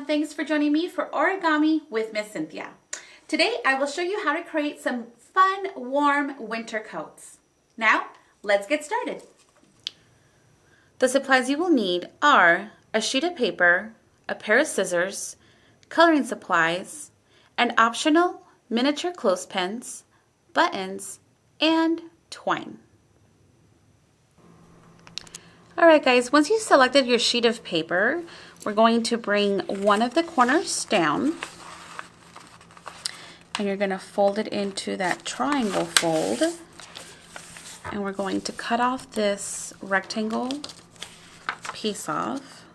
Thanks for joining me for Origami with Miss Cynthia. Today I will show you how to create some fun, warm winter coats. Now, let's get started. The supplies you will need are a sheet of paper, a pair of scissors, coloring supplies, and optional miniature clothespins, buttons, and twine. Alright guys, once you selected your sheet of paper, we're going to bring one of the corners down and you're going to fold it into that triangle fold, and we're going to cut off this rectangle piece off.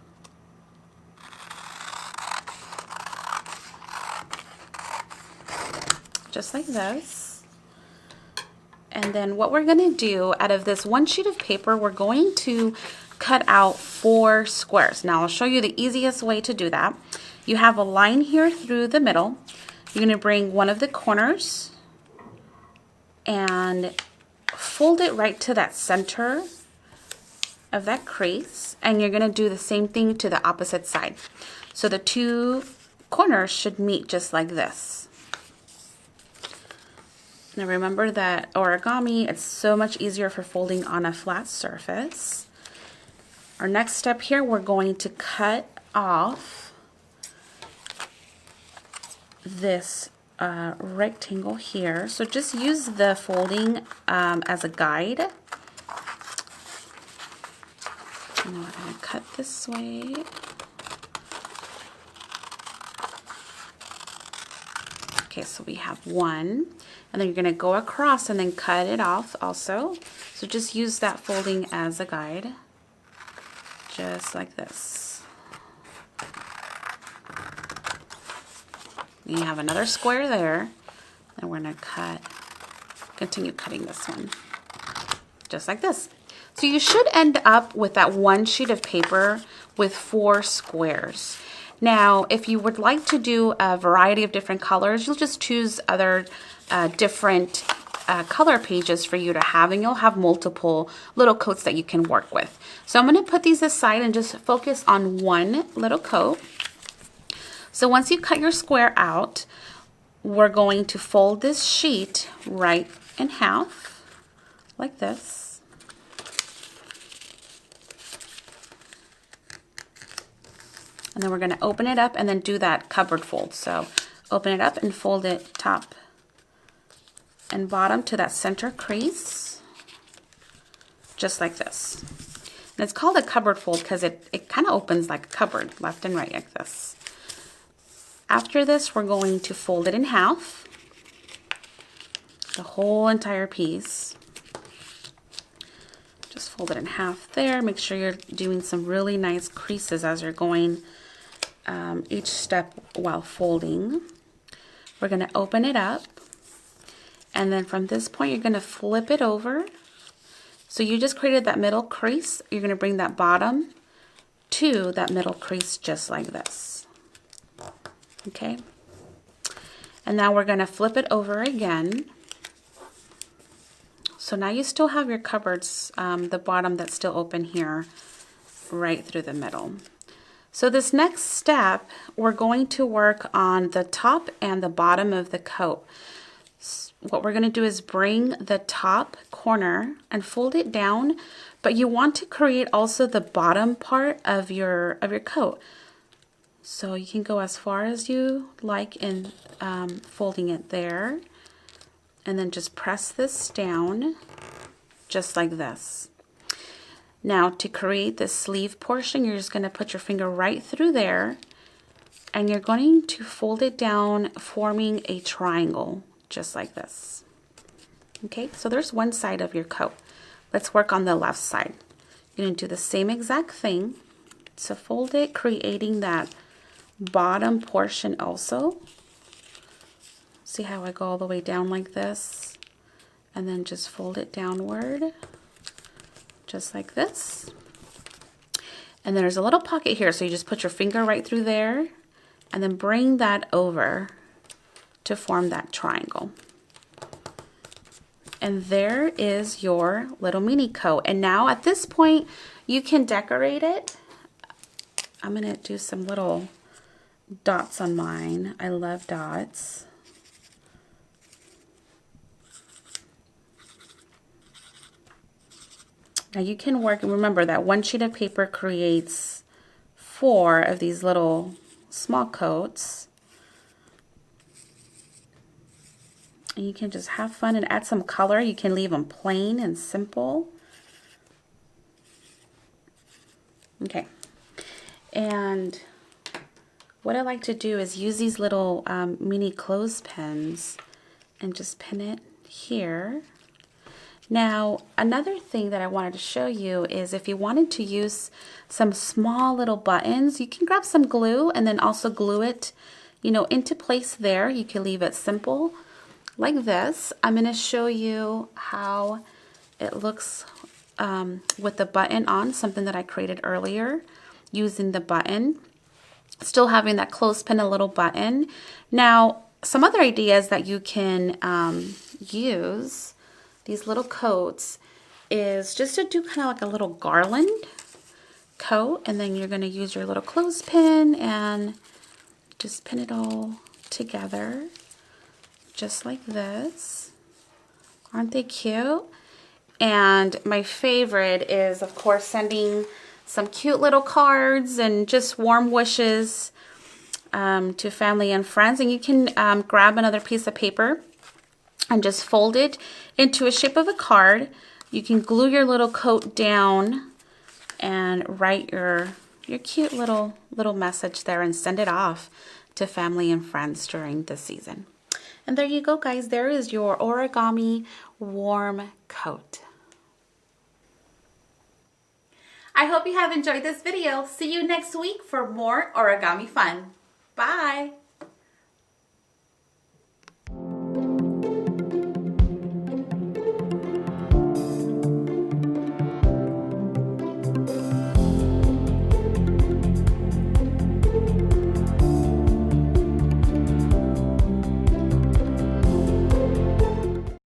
Just like this. And then what we're going to do, out of this one sheet of paper, we're going to cut out 4 squares. Now I'll show you the easiest way to do that. You have a line here through the middle. You're going to bring one of the corners and fold it right to that center of that crease, and you're going to do the same thing to the opposite side. So the 2 corners should meet just like this. Now remember that origami, it's so much easier for folding on a flat surface. Our next step here, we're going to cut off this rectangle here. So just use the folding as a guide. And then we're going to cut this way. Okay, so we have one, and then you're going to go across and then cut it off also. So just use that folding as a guide, just like this. You have another square there, and we're going to continue cutting this one, just like this. So you should end up with that one sheet of paper with 4 squares. Now, if you would like to do a variety of different colors, you'll just choose other different color pages for you to have, and you'll have multiple little coats that you can work with. So I'm going to put these aside and just focus on one little coat. So once you cut your square out, we're going to fold this sheet right in half, like this. And then we're going to open it up and then do that cupboard fold. So open it up and fold it top and bottom to that center crease, just like this. And it's called a cupboard fold because it kind of opens like a cupboard, left and right, like this. After this, we're going to fold it in half, the whole entire piece. Just fold it in half there. Make sure you're doing some really nice creases as you're going each step while folding. We're going to open it up, and then from this point you're going to flip it over. So you just created that middle crease. You're going to bring that bottom to that middle crease just like this. Okay, and now we're going to flip it over again. So now you still have your cupboards, the bottom that's still open here, right through the middle. So this next step, we're going to work on the top and the bottom of the coat. What we're going to do is bring the top corner and fold it down, but you want to create also the bottom part of your coat. So you can go as far as you like in folding it there, and then just press this down just like this. Now to create the sleeve portion, you're just going to put your finger right through there, and you're going to fold it down, forming a triangle just like this. Okay, so there's one side of your coat. Let's work on the left side. You're going to do the same exact thing. So fold it, creating that bottom portion also. See how I go all the way down like this, and then just fold it downward just like this. And there's a little pocket here, so you just put your finger right through there and then bring that over to form that triangle. And there is your little mini coat. And now at this point, you can decorate it. I'm going to do some little dots on mine. I love dots. Now you can work, and remember that one sheet of paper creates 4 of these little small coats. And you can just have fun and add some color. You can leave them plain and simple. Okay. And what I like to do is use these little mini clothespins and just pin it here. Now, another thing that I wanted to show you is if you wanted to use some small little buttons, you can grab some glue and then also glue it, you know, into place there. You can leave it simple like this. I'm going to show you how it looks with the button on, something that I created earlier using the button. Still having that clothespin, a little button. Now, some other ideas that you can use these little coats is just to do kind of like a little garland coat, and then you're going to use your little clothespin and just pin it all together just like this. Aren't they cute? And my favorite is, of course, sending some cute little cards and just warm wishes to family and friends. And you can grab another piece of paper and just fold it into a shape of a card. You can glue your little coat down and write your cute little message there and send it off to family and friends during the season. And there you go, guys. There is your origami warm coat. I hope you have enjoyed this video. See you next week for more origami fun. Bye!